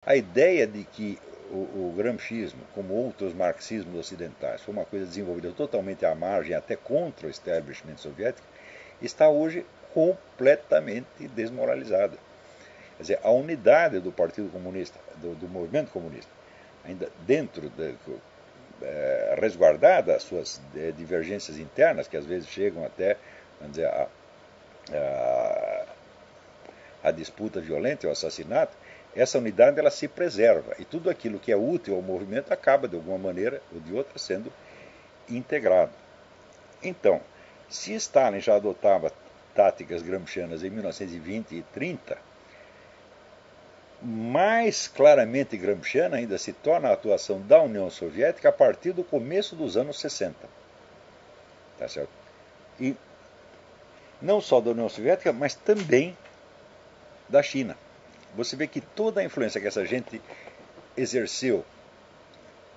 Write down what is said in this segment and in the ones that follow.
A ideia de que o gramscismo, como outros marxismos ocidentais, foi uma coisa desenvolvida totalmente à margem, até contra o establishment soviético, está hoje completamente desmoralizada. Quer dizer, a unidade do Partido Comunista, do movimento comunista, ainda dentro resguardada as suas divergências internas, que às vezes chegam até, vamos dizer, a disputa violenta e o assassinato, essa unidade ela se preserva. E tudo aquilo que é útil ao movimento acaba, de alguma maneira ou de outra, sendo integrado. Então, se Stalin já adotava táticas gramscianas em 1920 e 30, mais claramente gramsciana ainda se torna a atuação da União Soviética a partir do começo dos anos 60. Tá certo? E não só da União Soviética, mas também da China. Você vê que toda a influência que essa gente exerceu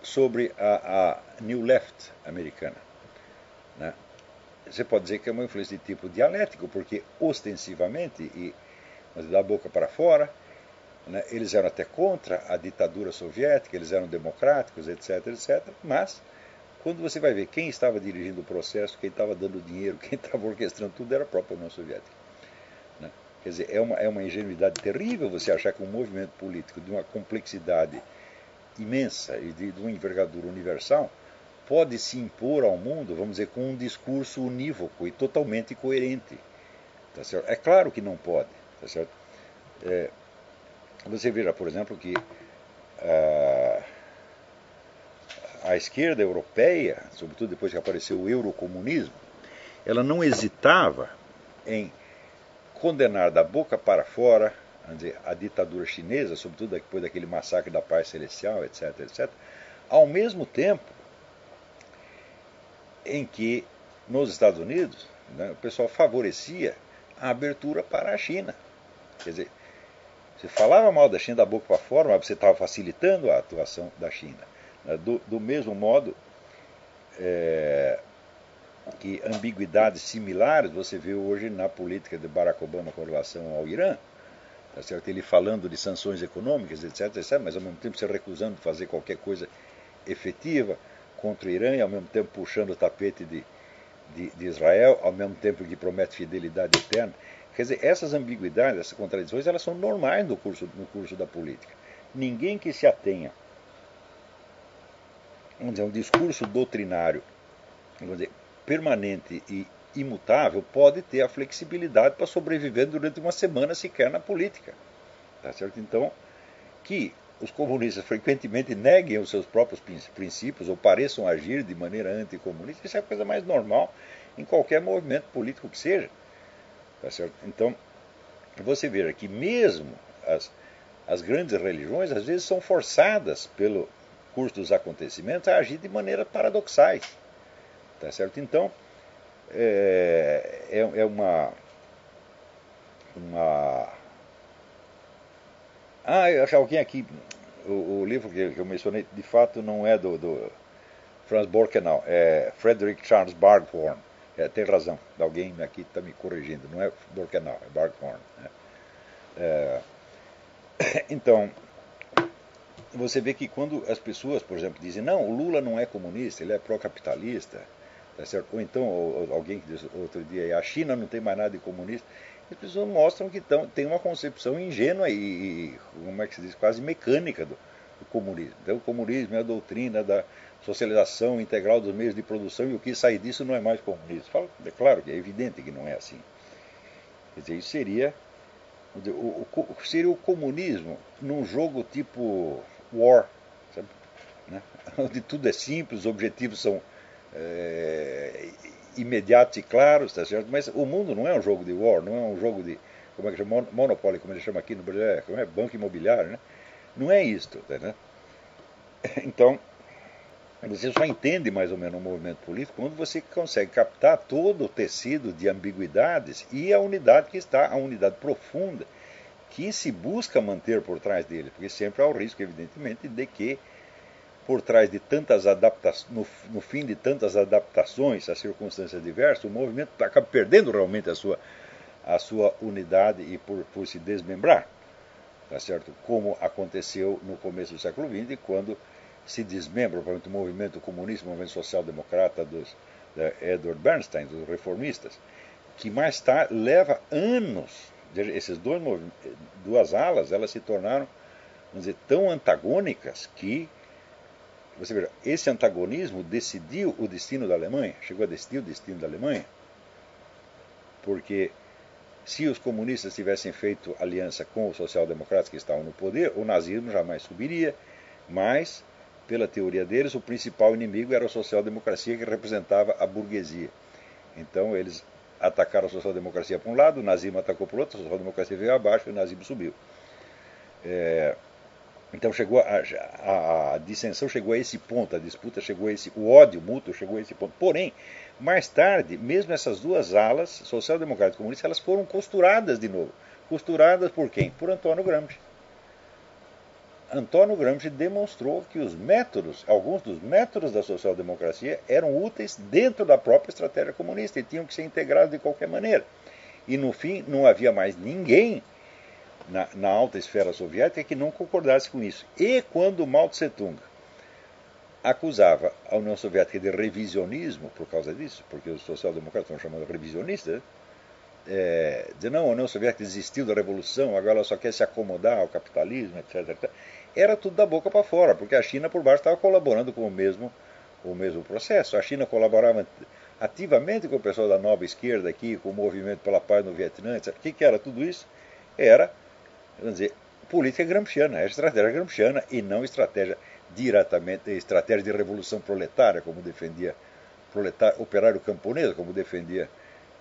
sobre a New Left americana, né? Você pode dizer que é uma influência de tipo dialético, porque ostensivamente, e da boca para fora, né, eles eram até contra a ditadura soviética, eles eram democráticos, etc, etc, mas quando você vai ver quem estava dirigindo o processo, quem estava dando dinheiro, quem estava orquestrando tudo, era a própria União Soviética. Né? Quer dizer, é uma ingenuidade terrível você achar que um movimento político de uma complexidade imensa e de uma envergadura universal pode se impor ao mundo, vamos dizer, com um discurso unívoco e totalmente coerente. Tá certo? É claro que não pode. Tá certo? Você veja, por exemplo, que a esquerda europeia, sobretudo depois que apareceu o eurocomunismo, ela não hesitava em condenar da boca para fora, vamos dizer, a ditadura chinesa, sobretudo depois daquele massacre da paz celestial, etc, etc, ao mesmo tempo em que nos Estados Unidos, né, o pessoal favorecia a abertura para a China. Quer dizer, você falava mal da China da boca para fora, mas você estava facilitando a atuação da China. Né? Do mesmo modo que ambiguidades similares você vê hoje na política de Barack Obama com relação ao Irã. Tá certo? Ele falando de sanções econômicas, etc, etc, mas ao mesmo tempo se recusando de fazer qualquer coisa efetiva contra o Irã e ao mesmo tempo puxando o tapete de Israel, ao mesmo tempo que promete fidelidade eterna. Quer dizer, essas ambiguidades, essas contradições, elas são normais no curso da política. Ninguém que se atenha, vamos dizer, um discurso doutrinário, vamos dizer, permanente e imutável pode ter a flexibilidade para sobreviver durante uma semana sequer na política. Tá certo? Então, que os comunistas frequentemente neguem os seus próprios princípios ou pareçam agir de maneira anticomunista, isso é a coisa mais normal em qualquer movimento político que seja. Tá certo? Então, você veja que mesmo as grandes religiões às vezes são forçadas pelo curso dos acontecimentos a agir de maneira paradoxais. Tá certo? Então, é uma. Eu acho alguém aqui. O livro que eu mencionei, de fato, não é do Franz Borkenau, é Frederick Charles Barghorn. Tem razão, alguém aqui está me corrigindo, não é Borkenau, é Barghorn. Né? Então, você vê que quando as pessoas, por exemplo, dizem não, o Lula não é comunista, ele é pró-capitalista, tá certo? Ou então alguém que disse outro dia, a China não tem mais nada de comunista, as pessoas mostram que tem uma concepção ingênua e, como é que se diz, quase mecânica do comunismo. Então, o comunismo é a doutrina da socialização integral dos meios de produção e o que sai disso não é mais comunismo. É claro que é evidente que não é assim. Quer dizer, isso seria o comunismo num jogo tipo War, sabe? Né? Onde tudo é simples, os objetivos são imediatos e claros, tá certo? Mas o mundo não é um jogo de War, não é um jogo de, como é que chama, Monopoly, como ele chama aqui no Brasil, como é banco imobiliário, né? Não é isto, tá, né? Então, você só entende mais ou menos um movimento político quando você consegue captar todo o tecido de ambiguidades e a unidade que está, a unidade profunda que se busca manter por trás dele, porque sempre há o risco, evidentemente, de que por trás de tantas adaptações, no fim de tantas adaptações a circunstâncias diversas, o movimento acaba perdendo realmente a sua unidade e por se desmembrar. tá certo? Como aconteceu no começo do século XX, quando se desmembra o movimento comunista, o movimento social-democrata da Edward Bernstein, dos reformistas, que mais tarde leva anos. Essas duas alas elas se tornaram, vamos dizer, tão antagônicas que você veja, esse antagonismo decidiu o destino da Alemanha, chegou a decidir o destino da Alemanha, porque se os comunistas tivessem feito aliança com os social-democratas que estavam no poder, o nazismo jamais subiria, mas, pela teoria deles, o principal inimigo era a social-democracia, que representava a burguesia. Então eles atacaram a social-democracia por um lado, o nazismo atacou por outro, a social-democracia veio abaixo e o nazismo subiu. Então chegou a dissensão chegou a esse ponto, a disputa chegou a esse, o ódio mútuo chegou a esse ponto. Porém, mais tarde, mesmo essas duas alas, social-democrata e comunista, elas foram costuradas de novo. Costuradas por quem? Por Antônio Gramsci. Antônio Gramsci demonstrou que os métodos, alguns dos métodos da social-democracia eram úteis dentro da própria estratégia comunista e tinham que ser integrados de qualquer maneira. E no fim não havia mais ninguém na alta esfera soviética que não concordasse com isso. E quando Mao Tse-tung acusava a União Soviética de revisionismo por causa disso, porque os social-democratas estão chamando de revisionistas, dizer, não, a União Soviética desistiu da revolução, agora ela só quer se acomodar ao capitalismo, etc, etc. Era tudo da boca para fora, porque a China por baixo estava colaborando com o mesmo processo. A China colaborava ativamente com o pessoal da nova esquerda aqui, com o movimento pela paz no Vietnã, etc. O que era tudo isso? Era, vamos dizer, política gramsciana, é estratégia gramsciana e não estratégia diretamente, estratégia de revolução proletária, como defendia operário camponês, como defendia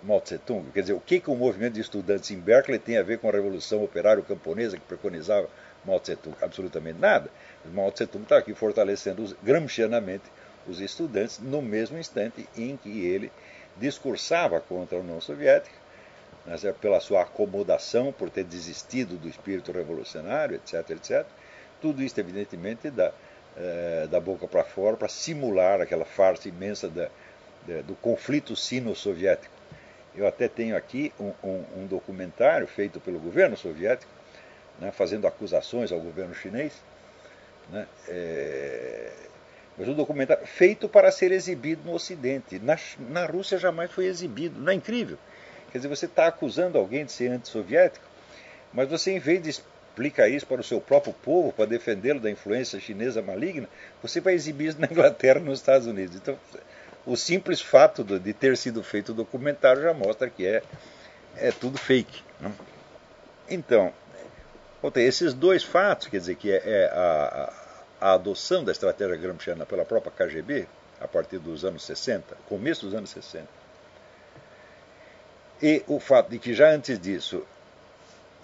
Mao Tse-tung. Quer dizer, o que o movimento de estudantes em Berkeley tem a ver com a revolução operário-camponesa que preconizava Mao Tse-tung? Absolutamente nada. Mao Tse-tung está aqui fortalecendo gramscianamente os estudantes no mesmo instante em que ele discursava contra a União Soviética, pela sua acomodação, por ter desistido do espírito revolucionário, etc, etc. Tudo isso, evidentemente, da boca para fora, para simular aquela farsa imensa do conflito sino-soviético. Eu até tenho aqui um documentário feito pelo governo soviético, fazendo acusações ao governo chinês, mas um documentário feito para ser exibido no Ocidente. Na Rússia jamais foi exibido. Não é incrível? Quer dizer, você está acusando alguém de ser antissoviético, mas você, em vez de explicar isso para o seu próprio povo, para defendê-lo da influência chinesa maligna, você vai exibir isso na Inglaterra e nos Estados Unidos. Então, o simples fato de ter sido feito o documentário já mostra que é tudo fake. Não? Então, esses dois fatos, quer dizer, que a adoção da estratégia gramsciana pela própria KGB, a partir dos anos 60, começo dos anos 60, e o fato de que já antes disso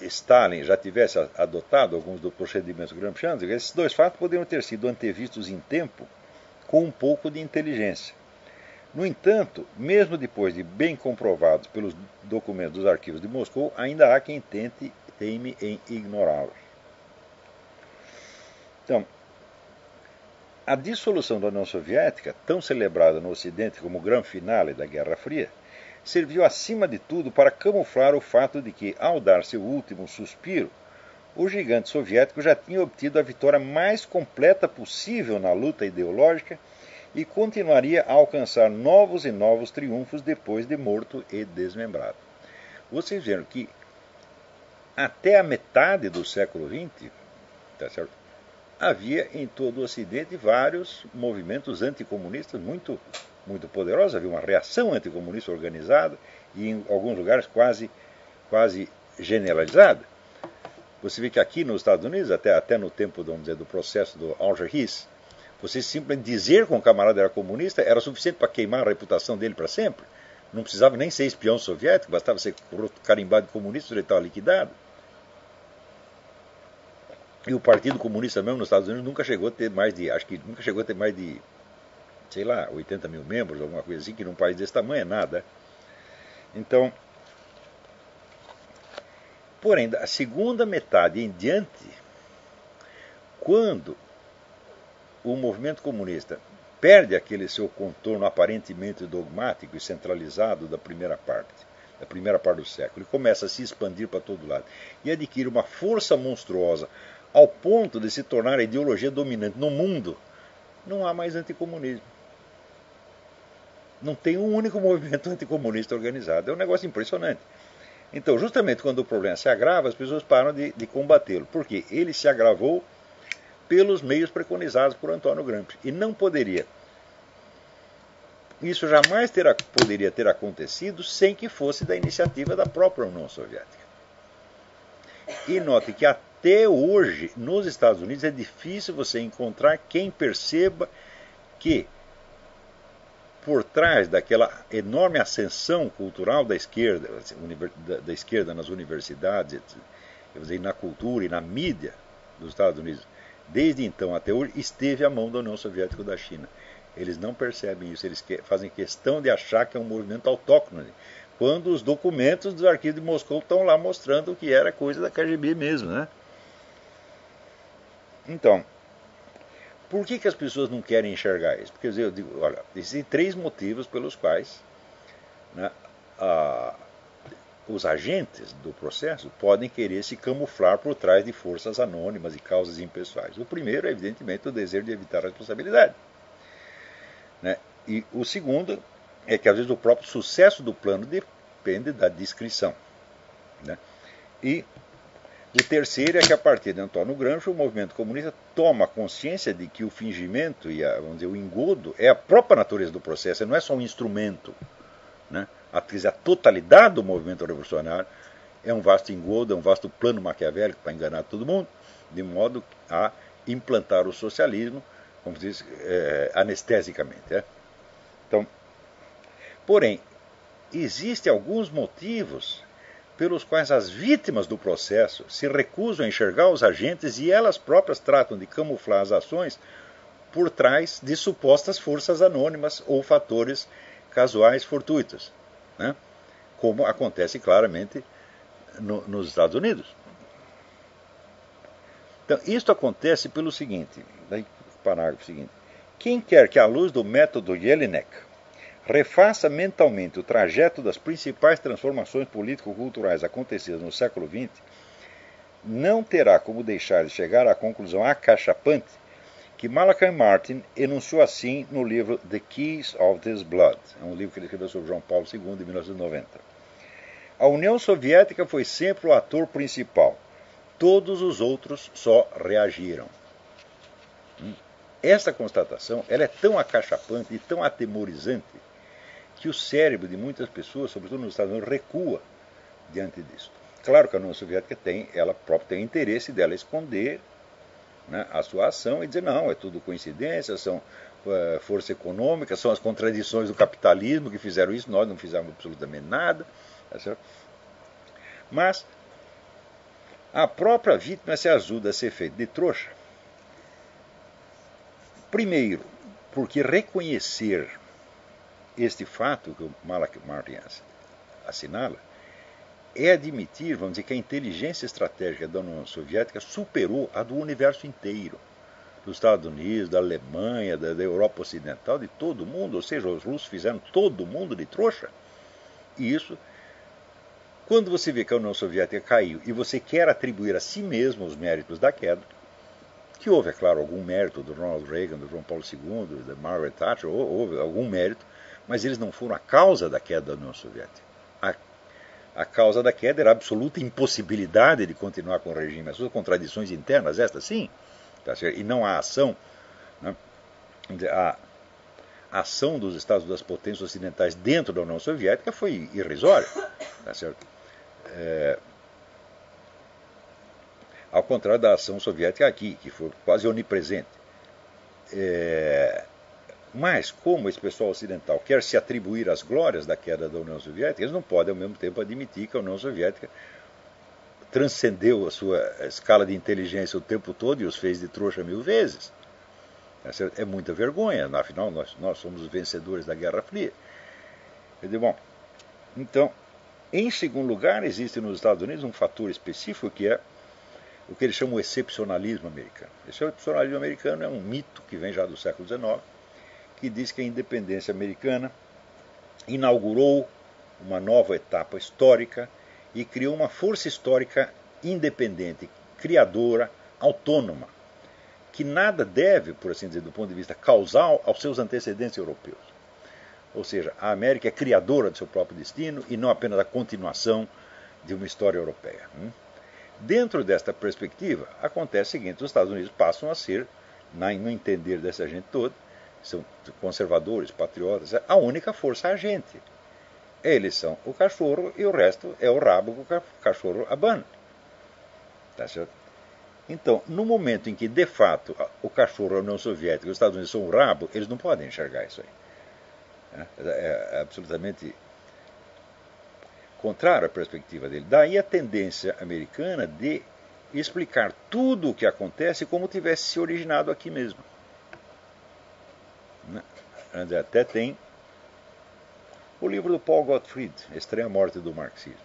Stalin já tivesse adotado alguns dos procedimentos gramscianos, esses dois fatos poderiam ter sido antevistos em tempo com um pouco de inteligência. No entanto, mesmo depois de bem comprovados pelos documentos dos arquivos de Moscou, ainda há quem teime em ignorá-los. Então, a dissolução da União Soviética, tão celebrada no Ocidente como o grande finale da Guerra Fria, serviu acima de tudo para camuflar o fato de que, ao dar seu último suspiro, o gigante soviético já tinha obtido a vitória mais completa possível na luta ideológica e continuaria a alcançar novos e novos triunfos depois de morto e desmembrado. Vocês viram que até a metade do século XX, tá certo? Havia em todo o Ocidente vários movimentos anticomunistas muito poderosos, havia uma reação anticomunista organizada e em alguns lugares quase generalizada. Você vê que aqui nos Estados Unidos, até no tempo, vamos dizer, do processo do Alger-Hiss, você simplesmente dizer que um camarada era comunista era suficiente para queimar a reputação dele para sempre. Não precisava nem ser espião soviético, bastava ser carimbado de comunista, ele estava liquidado. E o Partido Comunista mesmo nos Estados Unidos nunca chegou a ter mais de, sei lá, 80 mil membros, alguma coisa assim, que num país desse tamanho é nada. Então, porém, da segunda metade em diante, quando o movimento comunista perde aquele seu contorno aparentemente dogmático e centralizado da primeira parte da primeira parte do século, e começa a se expandir para todo lado, e adquire uma força monstruosa, ao ponto de se tornar a ideologia dominante no mundo, não há mais anticomunismo. Não tem um único movimento anticomunista organizado. É um negócio impressionante. Então, justamente quando o problema se agrava, as pessoas param de combatê-lo. Por quê? Ele se agravou pelos meios preconizados por Antônio Gramsci. E não poderia. Isso jamais poderia ter acontecido sem que fosse da iniciativa da própria União Soviética. E note que até hoje, nos Estados Unidos, é difícil você encontrar quem perceba que por trás daquela enorme ascensão cultural da esquerda nas universidades, na cultura e na mídia dos Estados Unidos, desde então até hoje, esteve a mão da União Soviética e da China. Eles não percebem isso, eles fazem questão de achar que é um movimento autóctone, quando os documentos dos arquivos de Moscou estão lá mostrando que era coisa da KGB mesmo, né? Então, por que as pessoas não querem enxergar isso? Porque eu digo, olha, existem 3 motivos pelos quais, né, os agentes do processo podem querer se camuflar por trás de forças anônimas e causas impessoais. O primeiro é, evidentemente, o desejo de evitar a responsabilidade. Né? E o segundo é que, às vezes, o próprio sucesso do plano depende da discrição. Né? E o terceiro é que, a partir de Antônio Gramsci, o movimento comunista toma consciência de que o fingimento e vamos dizer, o engodo é a própria natureza do processo, não é só um instrumento. Né? A totalidade do movimento revolucionário é um vasto engodo, é um vasto plano maquiavélico para enganar todo mundo, de modo a implantar o socialismo, como se diz, anestesicamente. Então, porém, existem alguns motivos pelos quais as vítimas do processo se recusam a enxergar os agentes e elas próprias tratam de camuflar as ações por trás de supostas forças anônimas ou fatores casuais fortuitos, né? Como acontece claramente nos Estados Unidos. Então, isto acontece pelo seguinte, daí, parágrafo seguinte: quem quer que, à luz do método Jelinek, refaça mentalmente o trajeto das principais transformações político-culturais acontecidas no século XX, não terá como deixar de chegar à conclusão acachapante que Malachi Martin enunciou assim no livro The Keys of This Blood, é um livro que ele escreveu sobre João Paulo II em 1990. A União Soviética foi sempre o ator principal, todos os outros só reagiram. Essa constatação ela é tão acachapante e tão atemorizante que o cérebro de muitas pessoas, sobretudo nos Estados Unidos, recua diante disso. Claro que a União Soviética ela própria tem interesse dela esconder, né, a sua ação e dizer, não, é tudo coincidência, são força econômica, são as contradições do capitalismo que fizeram isso, nós não fizemos absolutamente nada. Tá certo? Mas a própria vítima se ajuda a ser feita de trouxa. Primeiro, porque reconhecer este fato que o Malachi Martin assinala é admitir, vamos dizer, que a inteligência estratégica da União Soviética superou a do universo inteiro, dos Estados Unidos, da Alemanha, da Europa Ocidental, de todo mundo, ou seja, os russos fizeram todo mundo de trouxa. E isso, quando você vê que a União Soviética caiu e você quer atribuir a si mesmo os méritos da queda, que houve, é claro, algum mérito do Ronald Reagan, do João Paulo II, da Margaret Thatcher, houve algum mérito, mas eles não foram a causa da queda da União Soviética. A causa da queda era a absoluta impossibilidade de continuar com o regime, as suas contradições internas, estas sim, tá certo? E não a ação, né? A ação dos Estados das potências ocidentais dentro da União Soviética foi irrisória, tá certo? Ao contrário da ação soviética aqui, que foi quase onipresente. Mas, como esse pessoal ocidental quer se atribuir as glórias da queda da União Soviética, eles não podem, ao mesmo tempo, admitir que a União Soviética transcendeu a sua escala de inteligência o tempo todo e os fez de trouxa 1000 vezes. É muita vergonha, afinal, nós somos os vencedores da Guerra Fria. Bom, então, em segundo lugar, existe nos Estados Unidos um fator específico que é o que eles chamam de excepcionalismo americano. Esse excepcionalismo americano é um mito que vem já do século XIX, que diz que a independência americana inaugurou uma nova etapa histórica e criou uma força histórica independente, criadora, autônoma, que nada deve, por assim dizer, do ponto de vista causal, aos seus antecedentes europeus. Ou seja, a América é criadora do seu próprio destino e não apenas a continuação de uma história europeia. Dentro desta perspectiva, acontece o seguinte: os Estados Unidos passam a ser, no entender dessa gente toda, são conservadores, patriotas, a única força agente. Eles são o cachorro e o resto é o rabo que o cachorro abana. Tá certo? Então, no momento em que, de fato, o cachorro é a União Soviética e os Estados Unidos são o rabo, eles não podem enxergar isso aí. É absolutamente contrário à perspectiva dele. Daí a tendência americana de explicar tudo o que acontece como tivesse se originado aqui mesmo. Até tem o livro do Paul Gottfried, Estranha Morte do Marxismo,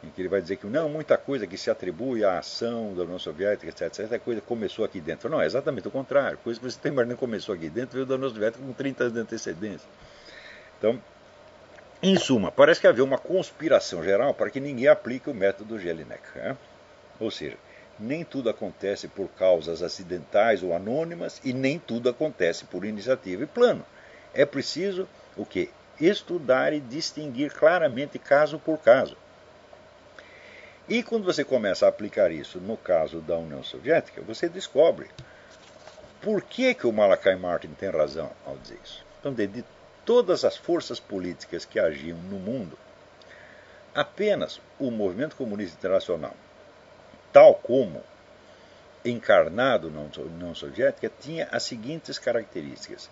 em que ele vai dizer que não, muita coisa que se atribui à ação da União Soviética, etc., coisa que começou aqui dentro. Não, é exatamente o contrário. Coisa que você tem, mas nem começou aqui dentro, veio da União Soviética com 30 anos de antecedência. Então, em suma, parece que havia uma conspiração geral para que ninguém aplique o método Jelinek. Ou seja, nem tudo acontece por causas acidentais ou anônimas e nem tudo acontece por iniciativa e plano. É preciso o quê? Estudar e distinguir claramente caso por caso. E quando você começa a aplicar isso no caso da União Soviética, você descobre por que o Malachi Martin tem razão ao dizer isso. Então, de todas as forças políticas que agiam no mundo, apenas o movimento comunista internacional, tal como encarnado na União Soviética, tinha as seguintes características.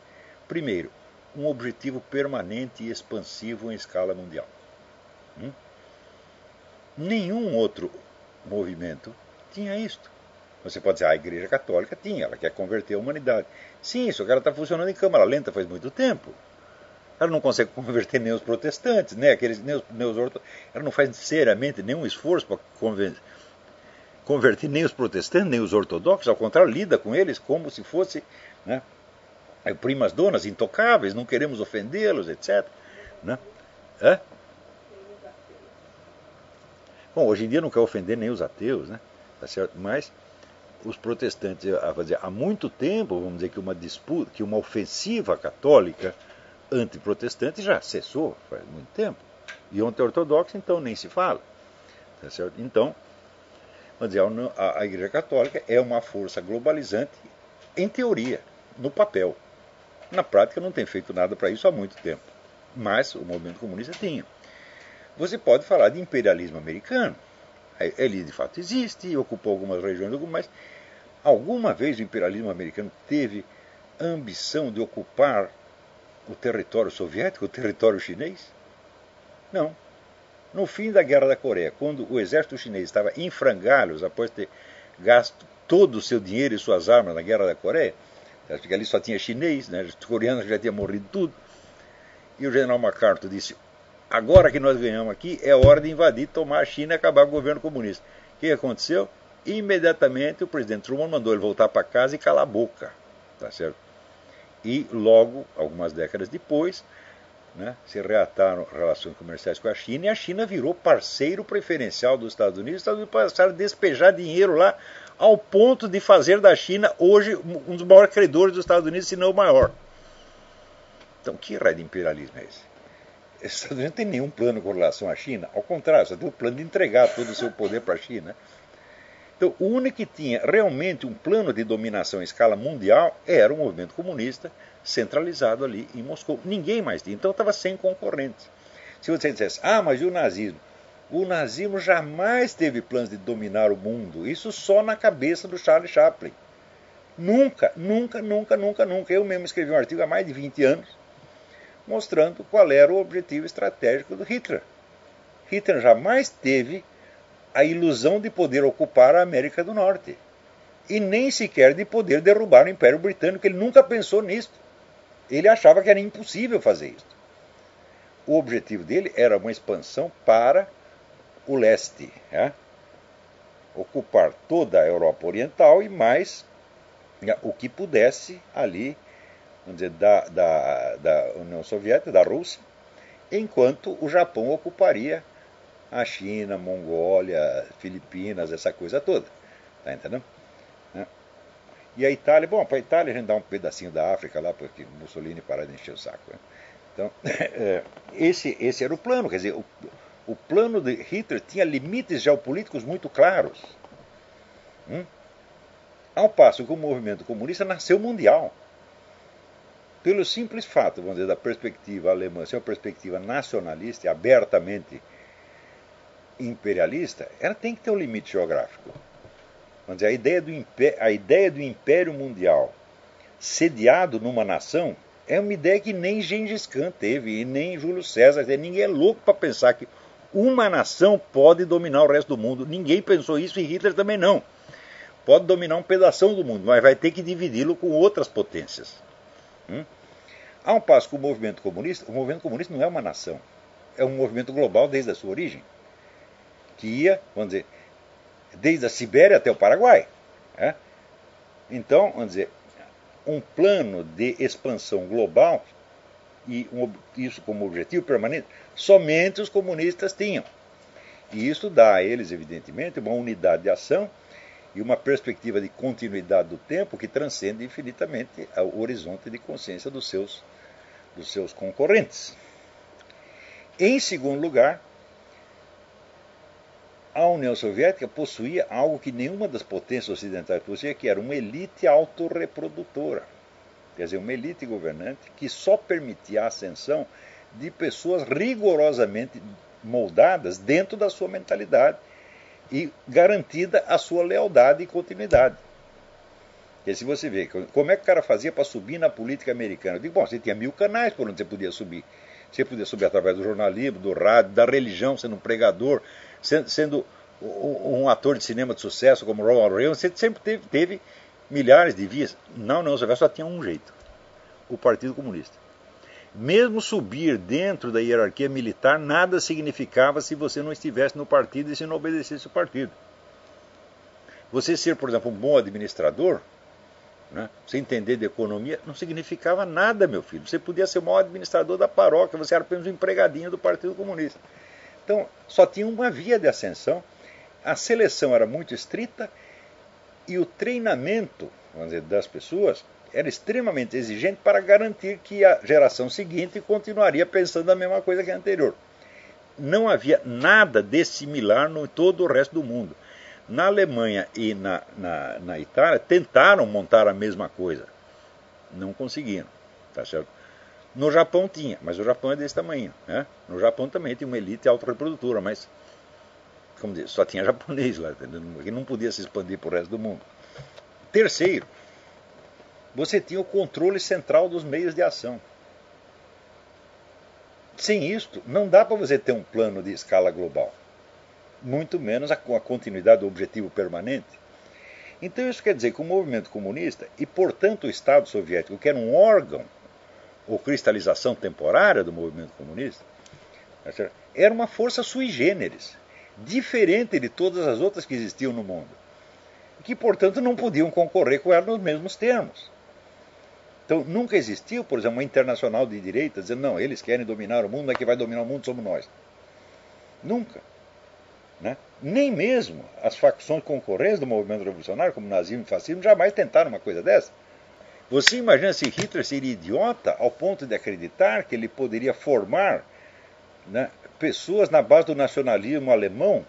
Primeiro, um objetivo permanente e expansivo em escala mundial. Nenhum outro movimento tinha isto. Você pode dizer, a Igreja Católica tinha, ela quer converter a humanidade. Sim, isso, o cara está funcionando em câmara lenta faz muito tempo. Ela não consegue converter nem os protestantes, nem os ortodoxos. Ela não faz seriamente nenhum esforço para converter nem os protestantes, nem os ortodoxos. Ao contrário, lida com eles como se fosse, primas donas intocáveis, não queremos ofendê-los, etc. Bom, hoje em dia não quer ofender nem os ateus, tá certo? Mas os protestantes, há muito tempo, vamos dizer que uma disputa, que uma ofensiva católica antiprotestante já cessou, faz muito tempo. E anti-ortodoxa, então, nem se fala. Tá certo? Então, vamos dizer, a Igreja Católica é uma força globalizante, em teoria, no papel. Na prática, não tem feito nada para isso há muito tempo. Mas o movimento comunista tinha. Você pode falar de imperialismo americano. Ele, de fato, existe, ocupou algumas regiões, mas alguma vez o imperialismo americano teve a ambição de ocupar o território soviético, o território chinês? Não. No fim da Guerra da Coreia, quando o exército chinês estava em frangalhos após ter gasto todo o seu dinheiro e suas armas na Guerra da Coreia, porque ali só tinha chinês, os coreanos já tinham morrido tudo, e o general MacArthur disse, agora que nós ganhamos aqui, é hora de invadir, tomar a China e acabar com o governo comunista. O que aconteceu? Imediatamente o presidente Truman mandou ele voltar para casa e calar a boca. Tá certo? E logo, algumas décadas depois, se reataram relações comerciais com a China, e a China virou parceiro preferencial dos Estados Unidos. Os Estados Unidos passaram a despejar dinheiro lá, ao ponto de fazer da China hoje um dos maiores credores dos Estados Unidos, se não o maior. Então, que raio de imperialismo é esse? Os Estados Unidos não tem nenhum plano com relação à China, ao contrário, só tem o plano de entregar todo o seu poder para a China. Então, o único que tinha realmente um plano de dominação em escala mundial era o movimento comunista, centralizado ali em Moscou. Ninguém mais tinha, então estava sem concorrentes. Se você dissesse, mas e o nazismo? O nazismo jamais teve planos de dominar o mundo, isso só na cabeça do Charlie Chaplin. Nunca, nunca, nunca, nunca, nunca. Eu mesmo escrevi um artigo há mais de 20 anos, mostrando qual era o objetivo estratégico do Hitler. Hitler jamais teve a ilusão de poder ocupar a América do Norte. E nem sequer de poder derrubar o Império Britânico. Ele nunca pensou nisso. Ele achava que era impossível fazer isso. O objetivo dele era uma expansão para o leste. Ocupar toda a Europa Oriental e mais o que pudesse ali, vamos dizer, da União Soviética, da Rússia, enquanto o Japão ocuparia a China, Mongólia, Filipinas, essa coisa toda. Tá entendendo? E a Itália, bom, para a Itália a gente dá um pedacinho da África lá, porque Mussolini parar de encher o saco. Né? Então, esse era o plano, quer dizer, o plano de Hitler tinha limites geopolíticos muito claros. Ao passo que o movimento comunista nasceu mundial. Pelo simples fato, vamos dizer, da perspectiva alemã ser uma perspectiva nacionalista e abertamente imperialista, ela tem que ter um limite geográfico. Vamos dizer, a ideia do império mundial sediado numa nação é uma ideia que nem Gengis Khan teve e nem Júlio César teve. Ninguém é louco para pensar que uma nação pode dominar o resto do mundo. Ninguém pensou isso e Hitler também não. Pode dominar um pedação do mundo, mas vai ter que dividi-lo com outras potências. Ao passo que o movimento comunista não é uma nação. É um movimento global desde a sua origem. Que ia, vamos dizer, desde a Sibéria até o Paraguai. Então, vamos dizer, um plano de expansão global, e isso como objetivo permanente, somente os comunistas tinham. E isso dá a eles, evidentemente, uma unidade de ação e uma perspectiva de continuidade do tempo que transcende infinitamente o horizonte de consciência dos seus concorrentes. Em segundo lugar, a União Soviética possuía algo que nenhuma das potências ocidentais possuía, que era uma elite autorreprodutora. Quer dizer, uma elite governante que só permitia a ascensão de pessoas rigorosamente moldadas dentro da sua mentalidade e garantida a sua lealdade e continuidade. Porque se você vê, como é que o cara fazia para subir na política americana? Eu digo, bom, você tinha 1000 canais por onde você podia subir. Você podia subir através do jornalismo, do rádio, da religião, sendo um pregador, sendo um ator de cinema de sucesso como Ronald Reagan. Você sempre teve milhares de vias. Na União Soviética só tinha um jeito: o Partido Comunista. Mesmo subir dentro da hierarquia militar, nada significava se você não estivesse no partido e se não obedecesse o partido. Você ser, por exemplo, um bom administrador, né, você entender de economia, não significava nada, meu filho. Você podia ser o maior administrador da paróquia, você era apenas um empregadinho do Partido Comunista. Então, só tinha uma via de ascensão, a seleção era muito estrita e o treinamento, vamos dizer, das pessoas era extremamente exigente para garantir que a geração seguinte continuaria pensando a mesma coisa que a anterior. Não havia nada de similar no todo o resto do mundo. Na Alemanha e na Itália tentaram montar a mesma coisa. Não conseguiram. Tá certo? No Japão tinha, mas o Japão é desse tamanho. Né? No Japão também tinha uma elite autorreprodutora, mas como dizer, só tinha japonês lá, que não podia se expandir para o resto do mundo. Terceiro, você tinha o controle central dos meios de ação. Sem isto, não dá para você ter um plano de escala global. Muito menos com a continuidade do objetivo permanente. Então isso quer dizer que o movimento comunista, e portanto o Estado soviético, que era um órgão ou cristalização temporária do movimento comunista, era uma força sui generis, diferente de todas as outras que existiam no mundo, e que portanto não podiam concorrer com ela nos mesmos termos. Então nunca existiu, por exemplo, uma internacional de direita dizendo, não, eles querem dominar o mundo, mas quem vai dominar o mundo somos nós. Nunca. Né? Nem mesmo as facções concorrentes do movimento revolucionário, como nazismo e fascismo, jamais tentaram uma coisa dessa. Você imagina se Hitler seria idiota ao ponto de acreditar que ele poderia formar, né, pessoas na base do nacionalismo alemão,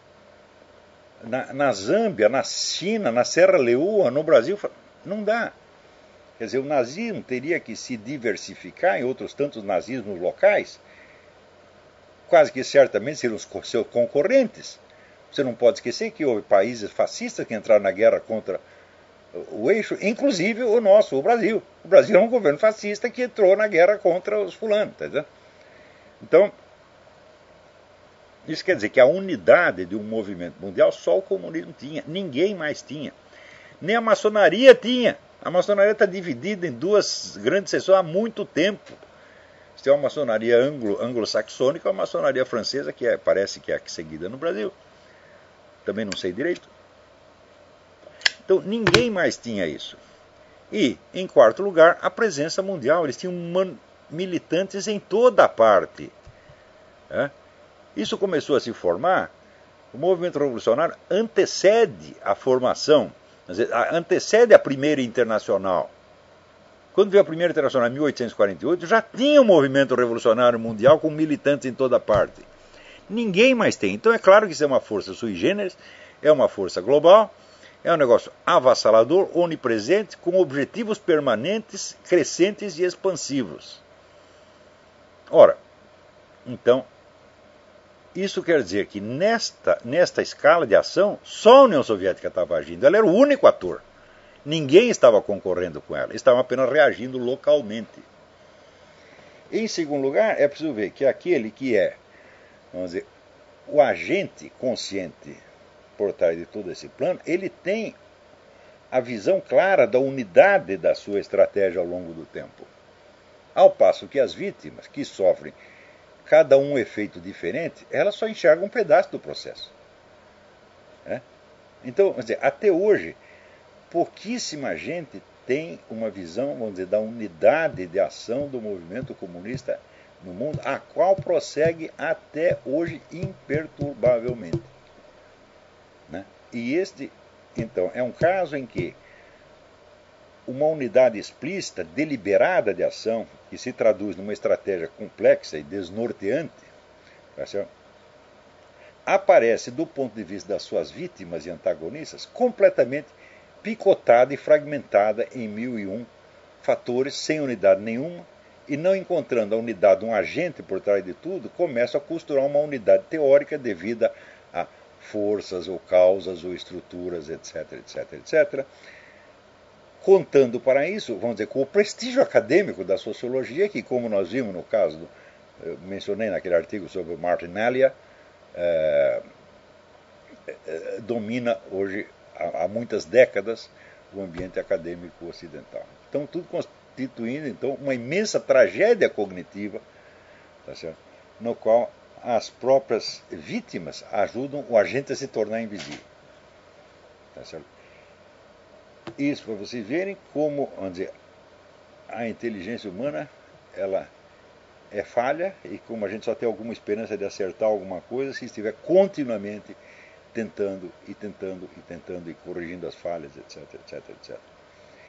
na Zâmbia, na China, na Serra Leoa, no Brasil? Não dá. Quer dizer, o nazismo teria que se diversificar em outros tantos nazismos locais, quase que certamente seriam os seus concorrentes. Você não pode esquecer que houve países fascistas que entraram na guerra contra o eixo, inclusive o nosso, o Brasil. O Brasil é um governo fascista que entrou na guerra contra os fulanos. Tá entendendo? Então, isso quer dizer que a unidade de um movimento mundial só o comunismo tinha, ninguém mais tinha. Nem a maçonaria tinha. A maçonaria está dividida em duas grandes seções há muito tempo. Você tem uma maçonaria anglo-saxônica e uma maçonaria francesa, que parece que é a seguida no Brasil. Também não sei direito. Então ninguém mais tinha isso. E, em quarto lugar, a presença mundial. Eles tinham militantes em toda a parte. né? Isso começou a se formar. O movimento revolucionário antecede a formação, quer dizer, antecede a primeira internacional. Quando veio a primeira internacional em 1848, já tinha um movimento revolucionário mundial com militantes em toda parte. Ninguém mais tem. Então é claro que isso é uma força sui generis, é uma força global, é um negócio avassalador, onipresente, com objetivos permanentes, crescentes e expansivos. Ora, então, isso quer dizer que nesta escala de ação, só a União Soviética estava agindo. Ela era o único ator. Ninguém estava concorrendo com ela. Estavam apenas reagindo localmente. Em segundo lugar, é preciso ver que aquele que é, vamos dizer, o agente consciente por trás de todo esse plano, ele tem a visão clara da unidade da sua estratégia ao longo do tempo. Ao passo que as vítimas, que sofrem cada um efeito diferente, elas só enxergam um pedaço do processo. Né? Então, vamos dizer, até hoje, pouquíssima gente tem uma visão, vamos dizer, da unidade de ação do movimento comunista no mundo, a qual prossegue até hoje imperturbavelmente. Né? E este, então, é um caso em que uma unidade explícita, deliberada de ação, que se traduz numa estratégia complexa e desnorteante, tá certo? Aparece, do ponto de vista das suas vítimas e antagonistas, completamente picotada e fragmentada em 1001 fatores, sem unidade nenhuma, e não encontrando a unidade, um agente por trás de tudo, começa a costurar uma unidade teórica devida a forças ou causas ou estruturas, etc, etc, etc, contando para isso, vamos dizer, com o prestígio acadêmico da sociologia, que, como nós vimos no caso, eu mencionei naquele artigo sobre o Martinelli, domina hoje, há muitas décadas, o ambiente acadêmico ocidental. Então, tudo constituindo então, uma imensa tragédia cognitiva, tá certo? No qual as próprias vítimas ajudam o agente a se tornar invisível. Tá certo? Isso para vocês verem como, vamos dizer, a inteligência humana ela é falha e como a gente só tem alguma esperança de acertar alguma coisa se estiver continuamente tentando e corrigindo as falhas, etc, etc, etc.